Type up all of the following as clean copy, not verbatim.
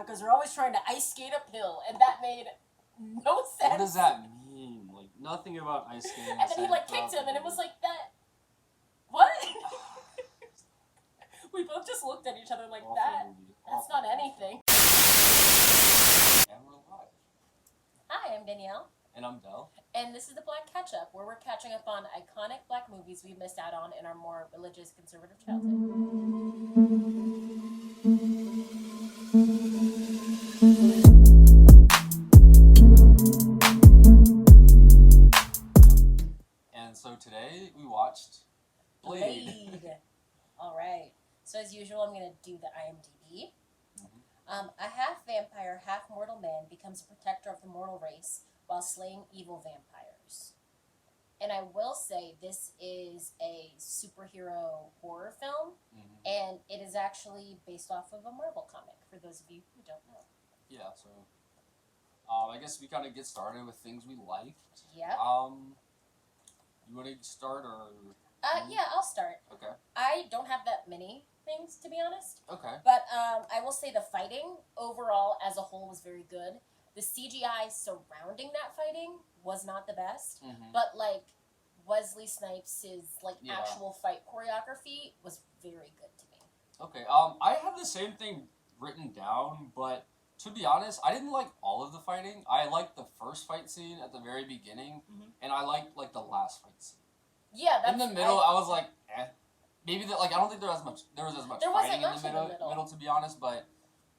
because they're always trying to ice skate uphill, and that made no sense. What does that mean? Like, nothing about ice skating. And then he, like, kicked him, and it was like, that... What? We both just looked at each other like, that's not anything. And we're live. Hi, I'm Danielle. And I'm Dell. And this is the Black Catch-Up, where we're catching up on iconic black movies we missed out on in our more religious, conservative childhood. And so today we watched Blade. Alright. So as usual, I'm going to do the IMDb. A half-vampire, half-mortal man becomes a protector of the mortal race while slaying evil vampires. And I will say this is a superhero horror film, and it is actually based off of a Marvel comic, for those of you who don't know. Yeah, so I guess we kind of get started with things we liked. Yep. You want to start, or...? Yeah, I'll start. Okay. I don't have that many things, to be honest. Okay. But I will say the fighting, overall, as a whole, was very good. The CGI surrounding that fighting was not the best, but, like, Wesley Snipes' actual fight choreography was very good to me. Okay, I have the same thing written down, but to be honest, I didn't like all of the fighting. I liked the first fight scene at the very beginning, and I liked, like, the last fight scene. Yeah, that's... In the middle, I was like, eh. Maybe, I don't think there was as much fighting in the middle, to be honest, but...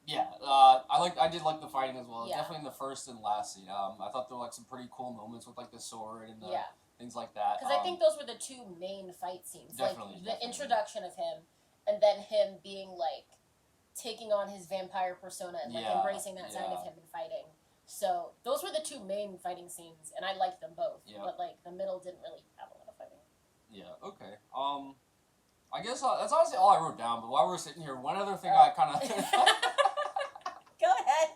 Yeah, I did like the fighting as well. Yeah. Definitely in the first and last scene. I thought there were like some pretty cool moments with like the sword and things like that. Because I think those were the two main fight scenes. Definitely. Like the introduction of him, and then him being like taking on his vampire persona and like embracing that side of him and fighting. So those were the two main fighting scenes, and I liked them both. Yeah. But like the middle didn't really have a lot of fighting. Yeah. Okay. I guess that's honestly all I wrote down. But while we're sitting here, one other thing I kind of. Go ahead.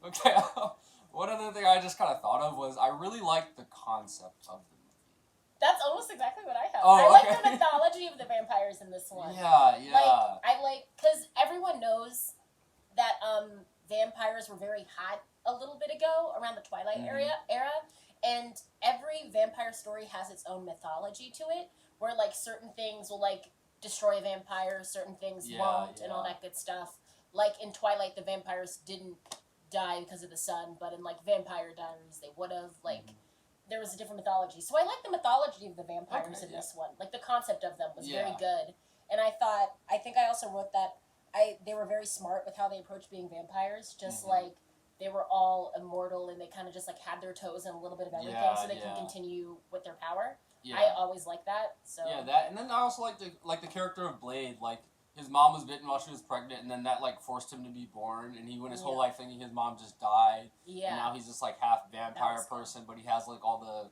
Okay. One other thing I just kind of thought of was I really liked the concept of the movie. That's almost exactly what I have. Oh, I like the mythology of the vampires in this one. Yeah. Because everyone knows that vampires were very hot a little bit ago, around the Twilight era, and every vampire story has its own mythology to it, where like certain things will like destroy vampires, certain things won't, and all that good stuff. Like in Twilight, the vampires didn't die because of the sun, but in like Vampire Diaries, they would have. Like, there was a different mythology. So I like the mythology of the vampires in this one. Like, the concept of them was very good. And I think I also wrote that they were very smart with how they approached being vampires. Just like, they were all immortal and they kind of just like had their toes in a little bit of everything so they can continue with their power. Yeah. I always like that. So yeah, that, and then I also like the character of Blade. Like, his mom was bitten while she was pregnant, and then that like forced him to be born. And he went his whole life thinking his mom just died. Yeah. And now he's just like half vampire person, but he has like all the.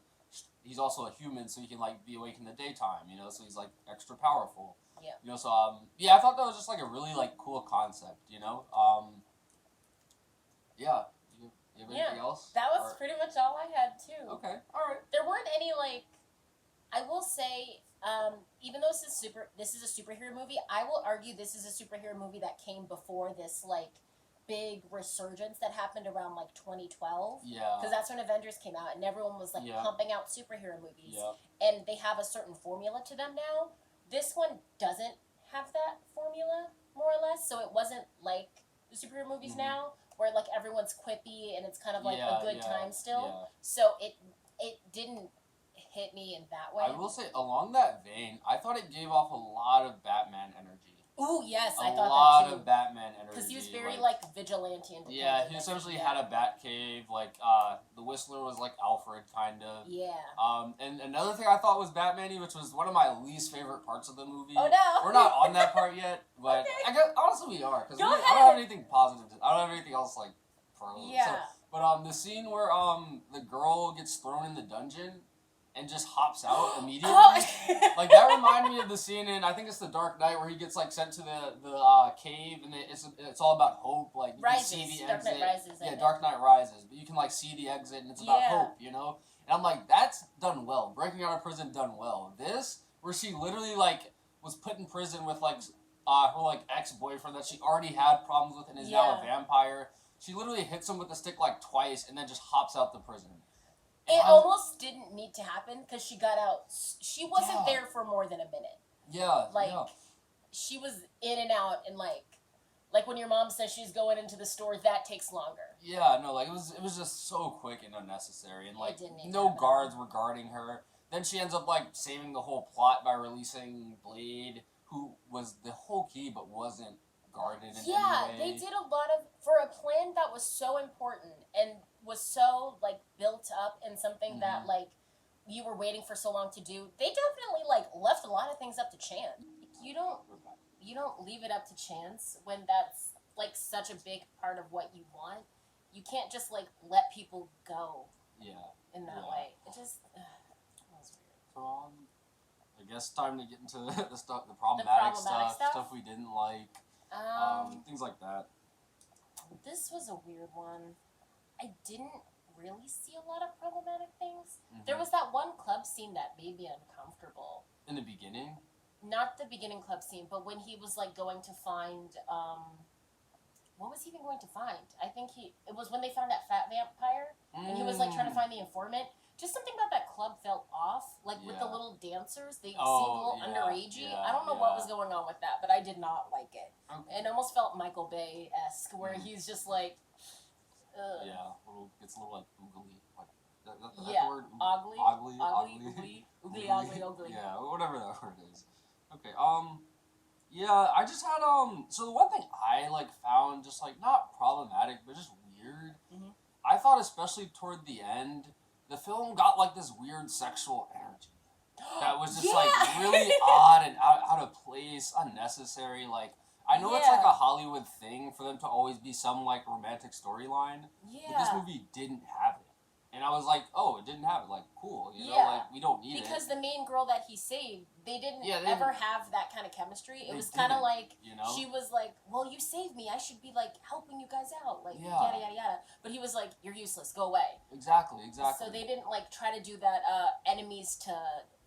He's also a human, so he can like be awake in the daytime. You know, so he's like extra powerful. Yeah. You know, so I thought that was just like a really like cool concept. You know, yeah. You have anything else? That was pretty much all I had too. Okay. All right. There weren't any like. I will say, even though this is a superhero movie, I will argue this is a superhero movie that came before this like big resurgence that happened around like 2012. Yeah. Because that's when Avengers came out and everyone was like pumping out superhero movies. Yeah. And they have a certain formula to them now. This one doesn't have that formula, more or less. So it wasn't like the superhero movies now, where like everyone's quippy and it's kind of like a good time still. Yeah. So it didn't hit me in that way. I will say, along that vein, I thought it gave off a lot of Batman energy. Ooh, yes, I thought that too. A lot of Batman energy. Because he was very, like vigilante and yeah, he essentially had a bat cave, like, the Whistler was like Alfred, kind of. Yeah. And another thing I thought was Batman-y, which was one of my least favorite parts of the movie. Oh, no! We're not on that part yet, but I guess, honestly we are, because I don't have anything positive, I don't have anything else, like, for but, the scene where, the girl gets thrown in the dungeon, and just hops out immediately. Like, that reminded me of the scene in, I think it's The Dark Knight, where he gets, like, sent to the cave, and it's all about hope. Like, you can see the exit. Dark Knight Rises. But you can, like, see the exit, and it's about hope, you know? And I'm like, that's done well. Breaking out of prison done well. This, where she literally, like, was put in prison with, like, her like ex-boyfriend that she already had problems with and is now a vampire. She literally hits him with the stick like twice and then just hops out the prison. It almost didn't need to happen because she got out. She wasn't there for more than a minute. Yeah. Like, she was in and out, and like when your mom says she's going into the store, that takes longer. Yeah, no, like it was just so quick and unnecessary, and like no guards were guarding her. Then she ends up like saving the whole plot by releasing Blade, who was the whole key but wasn't guarded in any way. They did a lot of, for a plan that was so important and was so like built up in something that like you were waiting for so long to do. They definitely like left a lot of things up to chance. You don't leave it up to chance when that's like such a big part of what you want. You can't just like let people go. In that way, it just that was weird. So I guess time to get into the problematic stuff we didn't like. Things like that. This was a weird one. I didn't really see a lot of problematic things. There was that one club scene that made me uncomfortable. In the beginning? Not the beginning club scene, but when he was like going to find, what was he even going to find? I think it was when they found that fat vampire, and he was like trying to find the informant. Just something about that club felt off, like with the little dancers, they seemed a little underagey. I don't know what was going on with that, but I did not like it. Okay. It almost felt Michael Bay-esque, where he's just like, it's a little like oogly. Like, that word? Ogly. Yeah, whatever that word is. Okay, I just had, so the one thing I, like, found just, like, not problematic, but just weird, I thought especially toward the end, the film got, like, this weird sexual energy that was just, like, really odd and out of place, unnecessary, like, I know it's, like, a Hollywood thing for them to always be some, like, romantic storyline, but this movie didn't have it. And I was like, oh, it didn't have it. Like, cool, you know, like, we don't need it. Because the main girl that he saved, they didn't ever have that kind of chemistry. It was kind of like, she was like, well, you saved me. I should be, like, helping you guys out. Like, yada, yada, yada. But he was like, you're useless. Go away. Exactly. So they didn't, like, try to do that enemies to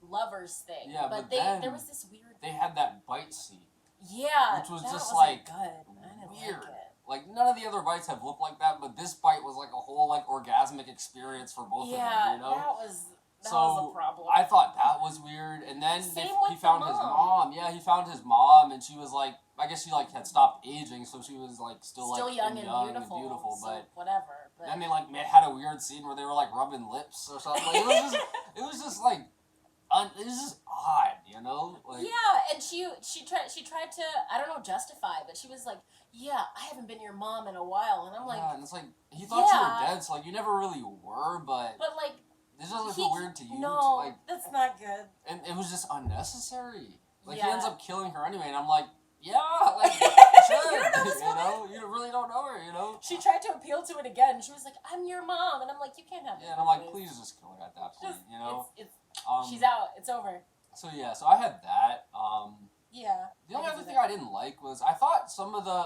lovers thing. Yeah, but then there was this weird... They had that bite scene. Yeah, which was that just, was like, good. I didn't weird. like it. Like, none of the other bites have looked like that, but this bite was, like, a whole, like, orgasmic experience for both of them, you know? that was a problem. I thought that was weird, and then he found his mom. Yeah, he found his mom, and she was, like, I guess she, like, had stopped aging, so she was, like, still like, young and beautiful, so but whatever. But then they, like, had a weird scene where they were, like, rubbing lips or something. Like, it was just, like, it was just odd, you know? Like, and she tried to, I don't know, justify, but she was like, yeah, I haven't been your mom in a while, and I'm like, and it's like, he thought you were dead, so, like, you never really were, but like, this doesn't feel weird to you. No, like, that's not good. And it was just unnecessary. Like, he ends up killing her anyway, and I'm like, like, sure, you know, you really don't know her, you know? She tried to appeal to it again, she was like, I'm your mom, and I'm like, you can't have and I'm like, please just kill her at that point, you know? She's out, it's over. So I had that, the only other thing I didn't like was, I thought some of the,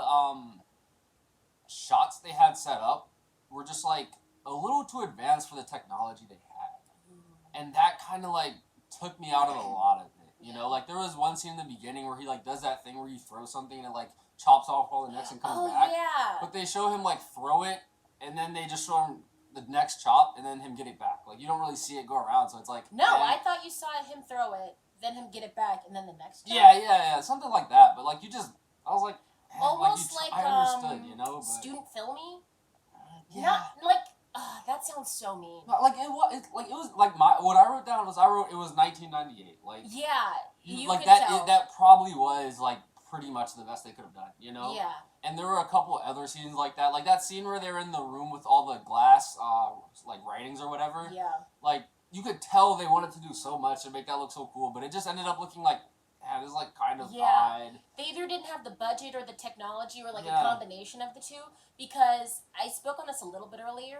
shots they had set up were just, like, a little too advanced for the technology they had. And that kind of, like, took me out of a lot of it, you know? Like, there was one scene in the beginning where he, like, does that thing where you throw something and it, like, chops off all the necks and comes back. But they show him, like, throw it, and then they just show him the next chop, and then him get it back. Like, you don't really see it go around, so it's like... No, I thought you saw him throw it, then him get it back, and then the next chop. Yeah, something like that. But, like, you just... I was like... Almost I understood, you know? But, student filmy? Not, like... that sounds so mean. Like, it was, like, what I wrote down was, it was 1998. Like... Yeah, you like, could tell. That probably was, like, pretty much the best they could have done, you know? Yeah. And there were a couple other scenes like that. Like, that scene where they're in the room with all the glass, like, writings or whatever. Yeah. Like, you could tell they wanted to do so much and make that look so cool, but it just ended up looking like, it was, like, kind of odd. They either didn't have the budget or the technology or, like, a combination of the two, because I spoke on this a little bit earlier.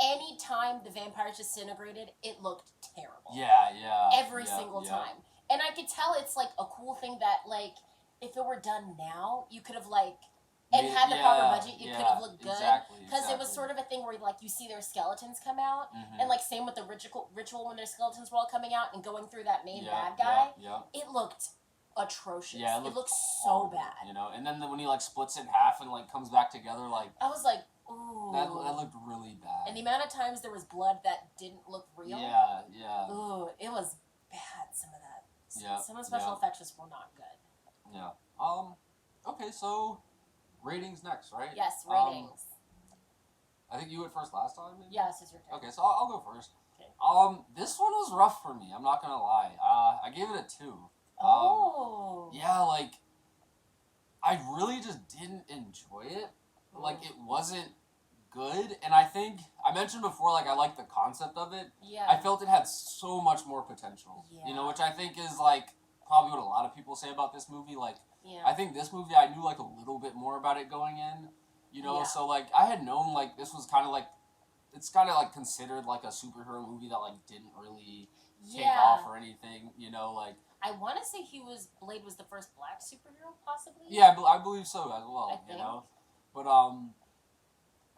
Any time the vampires disintegrated, it looked terrible. Every single time. And I could tell it's, like, a cool thing that, like, if it were done now, you could have, like, and had the proper budget, it could have looked good. Because it was sort of a thing where, like, you see their skeletons come out, and, like, same with the ritual when their skeletons were all coming out and going through that main bad guy. It looked atrocious. Yeah, it looks horrible, so bad. You know, and then when he like splits it in half and like comes back together, like I was like, ooh. That looked really bad. And the amount of times there was blood that didn't look real. Yeah, yeah. Ooh, it was bad. Some of that. Yeah. Some of the special effects just were not good. Yeah. Okay, so ratings next, right? Yes, ratings. I think you went first last time. Maybe? Yes, it's your turn. Okay, so I'll go first. Okay. This one was rough for me. I'm not gonna lie. I gave it a 2. Yeah, like I really just didn't enjoy it. Like it wasn't good, and I think I mentioned before, like I like the concept of it. Yeah. I felt it had so much more potential. Yeah. You know, which I think is like probably what a lot of people say about this movie. Like, yeah. I think this movie I knew like a little bit more about it going in. You know, so like I had known like this was kind of like it's kind of like considered like a superhero movie that like didn't really take off or anything. You know, like. I want to say Blade was the first black superhero, possibly. Yeah, I believe so as well. I think. You know, but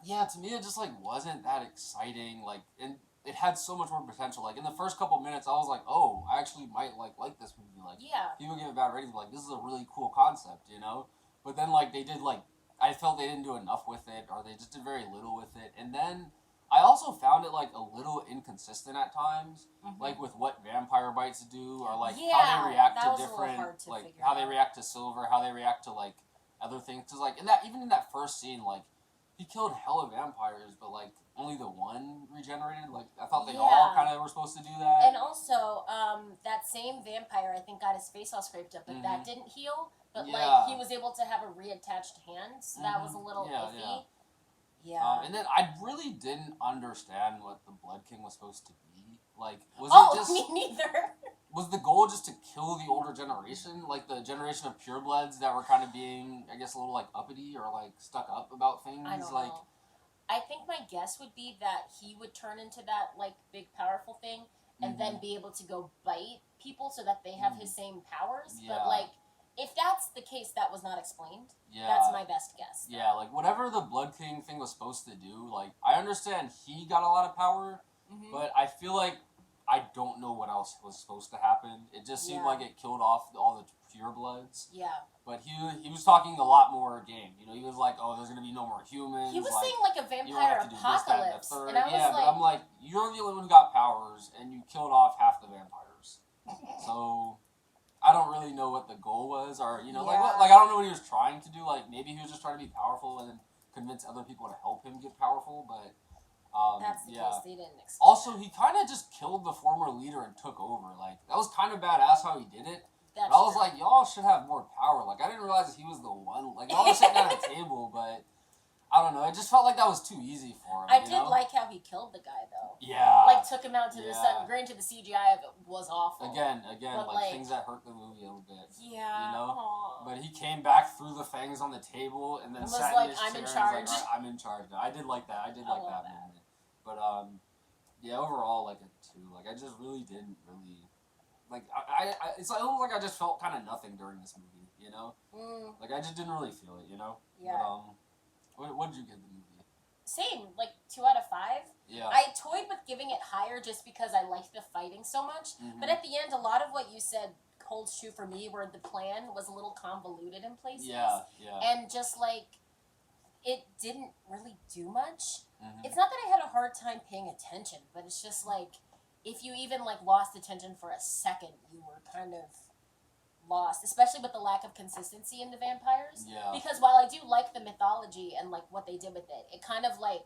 yeah, to me it just like wasn't that exciting. Like, and it had so much more potential. Like in the first couple minutes, I was like, oh, I actually might like this movie. Like, people give it bad ratings, but like this is a really cool concept, you know. But then like they did like I felt they didn't do enough with it, or they just did very little with it, and then. I also found it like a little inconsistent at times, like with what vampire bites do, or like how they react to different, like how they react to silver, how they react to like other things. Cause like even in that first scene, like he killed hella vampires, but like only the one regenerated. Like I thought they all kind of were supposed to do that. And also, that same vampire I think got his face all scraped up, but that didn't heal. But like he was able to have a reattached hand, so that was a little iffy. Yeah. And then I really didn't understand what the Blood King was supposed to be. Like, was it just... me neither. Was the goal just to kill the older generation? Like, the generation of purebloods that were kind of being, I guess, a little, like, uppity or, like, stuck up about things? I don't know. I think my guess would be that he would turn into that, like, big, powerful thing and then be able to go bite people so that they have his same powers. Yeah. But, like... If that's the case, that was not explained. Yeah. That's my best guess. Yeah, like, whatever the Blood King thing was supposed to do, like, I understand he got a lot of power, but I feel like I don't know what else was supposed to happen. It just seemed like it killed off all the purebloods. Yeah. But he was talking a lot more game. You know, he was like, oh, there's going to be no more humans. He was saying, like, a vampire apocalypse. And I was like... but I'm like, you're the only one who got powers, and you killed off half the vampires. So... I don't really know what the goal was, or, you know, like I don't know what he was trying to do. Like, maybe he was just trying to be powerful and then convince other people to help him get powerful, but, that's the case they didn't explain. Also, he kind of just killed the former leader and took over. Like, that was kind of badass how he did it. But I was like, y'all should have more power. Like, I didn't realize that he was the one. Like, y'all were sitting at a table, but... I don't know. It just felt like that was too easy for him. I did like how he killed the guy, though. Yeah. Like, took him out to the sun. Granted, the CGI of it was awful. Again, like things that hurt the movie a little bit. Yeah. You know? Aww. But he came back, threw the fangs on the table, and then sat in his chair and was like, right, I'm in charge now. I did like that. I did like that moment. But, yeah, overall, like a 2. Like, I just really didn't really... Like, it's almost like I just felt kind of nothing during this movie, you know? Like, I just didn't really feel it, you know? Yeah. But, what did you give the movie? Same, like 2 out of 5. Yeah. I toyed with giving it higher just because I liked the fighting so much. But at the end, a lot of what you said holds true for me, where the plan was a little convoluted in places. Yeah. And just like, it didn't really do much. It's not that I had a hard time paying attention, but it's just like, if you even like lost attention for a second, you were kind of lost, especially with the lack of consistency in the vampires. Yeah. Because while I do like the mythology and like what they did with it, it kind of like,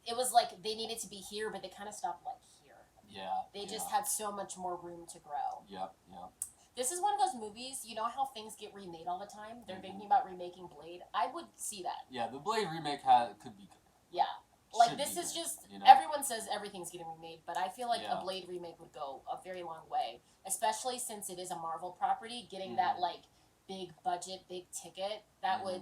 it was like they needed to be here, but they kind of stopped like here. Yeah. They just had so much more room to grow. Yep. This is one of those movies, you know how things get remade all the time? They're thinking about remaking Blade. I would see that. Yeah, the Blade remake could be good. Yeah. Like, this is just, everyone says everything's getting remade, but I feel like a Blade remake would go a very long way, especially since it is a Marvel property. Getting that, like, big budget, big ticket, that would,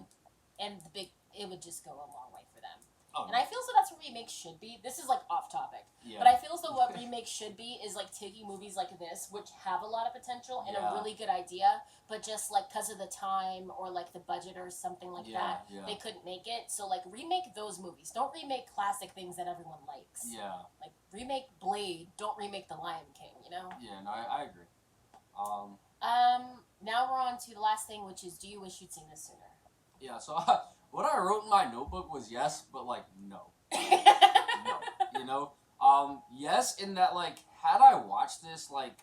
and it would just go a long way for them. And I feel as though that's what remakes should be. This is, like, off topic. Yeah. But I feel as though what remakes should be is, like, taking movies like this, which have a lot of potential and a really good idea, but just, like, because of the time or, like, the budget or something like that, they couldn't make it. So, like, remake those movies. Don't remake classic things that everyone likes. Yeah. Like, remake Blade. Don't remake The Lion King, you know? Yeah, no, I agree. Now we're on to the last thing, which is, do you wish you'd seen this sooner? Yeah, so what I wrote in my notebook was yes, but, like, no. No. You know? Yes, in that, like, had I watched this, like,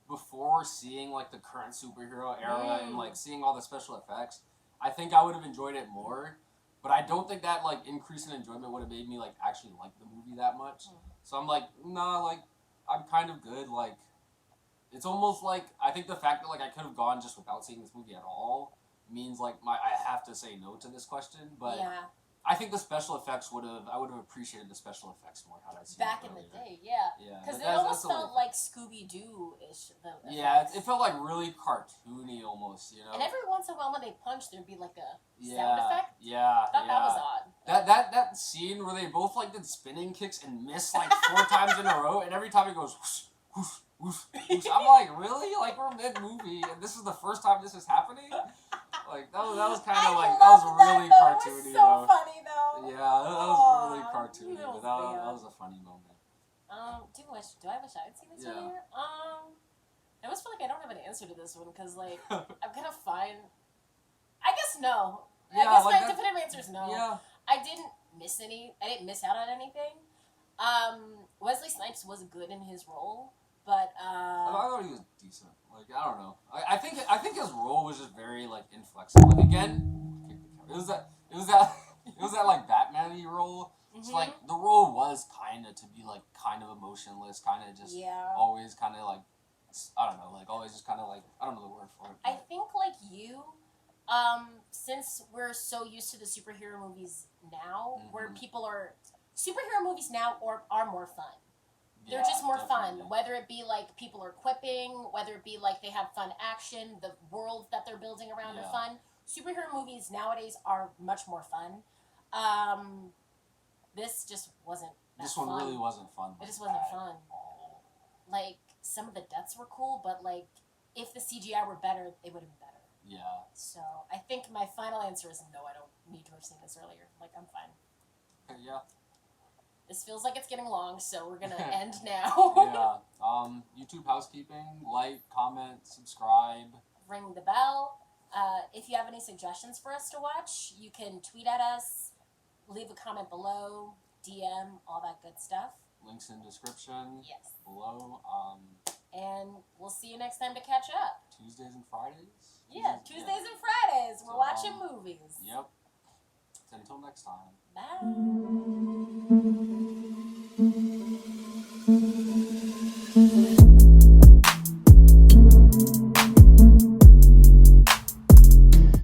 before seeing, like, the current superhero era and, like, seeing all the special effects, I think I would have enjoyed it more. But I don't think that, like, increase in enjoyment would have made me, like, actually like the movie that much. So I'm like, nah, like, I'm kind of good. Like, it's almost like, I think the fact that, like, I could have gone just without seeing this movie at all means, like, I have to say no to this question. But yeah. I think the special effects I would have appreciated the special effects more had I seen Back it in the earlier. day, yeah. Yeah. Because it almost felt like Scooby-Doo-ish. Yeah, it felt like really cartoony almost, you know? And every once in a while when they punched, there'd be like a sound Yeah, effect. yeah, I thought yeah. that was odd. That scene where they both, like, did spinning kicks and missed, like, 4 times in a row, and every time it goes whoosh, whoosh, whoosh, whoosh. I'm like, really? Like, we're mid-movie, and this is the first time this is happening? Like, that was kind of, like, that was really cartoony, It was so funny, though. Yeah, that was really cartoony, but that was a funny moment. Do I wish I had seen this earlier? I almost feel like I don't have an answer to this one, because, like, I'm gonna find... I guess no. Yeah, I guess like my definitive answer is no. Yeah. I didn't miss out on anything. Wesley Snipes was good in his role, but I thought he was decent. Like, I don't know. I think his role was just very, like, inflexible. Like, again, it was that like Batman-y role. So, like, the role was kind of to be, like, kind of emotionless, kind of just always kind of, like, I don't know, like, always just kind of, like, I don't know the word for it. I think, like you, since we're so used to the superhero movies now, where superhero movies now are more fun. They're just more fun, whether it be, like, people are quipping, whether it be, like, they have fun action, the worlds that they're building around are fun. Superhero movies nowadays are much more fun. This just wasn't that This one fun. really wasn't fun. It just wasn't fun. Like, some of the deaths were cool, but, like, if the CGI were better, it would have been better. Yeah. So, I think my final answer is no, I don't need to have seen this earlier. Like, I'm fine. Yeah. This feels like it's getting long, so we're gonna end now. Yeah. YouTube housekeeping, like, comment, subscribe. Ring the bell. If you have any suggestions for us to watch, you can tweet at us, leave a comment below, DM, all that good stuff. Links in description. Yes. Below. And we'll see you next time to catch up. Tuesdays and Fridays? Yeah, Tuesdays and Fridays. We're watching movies. Yep. Until next time. Bye.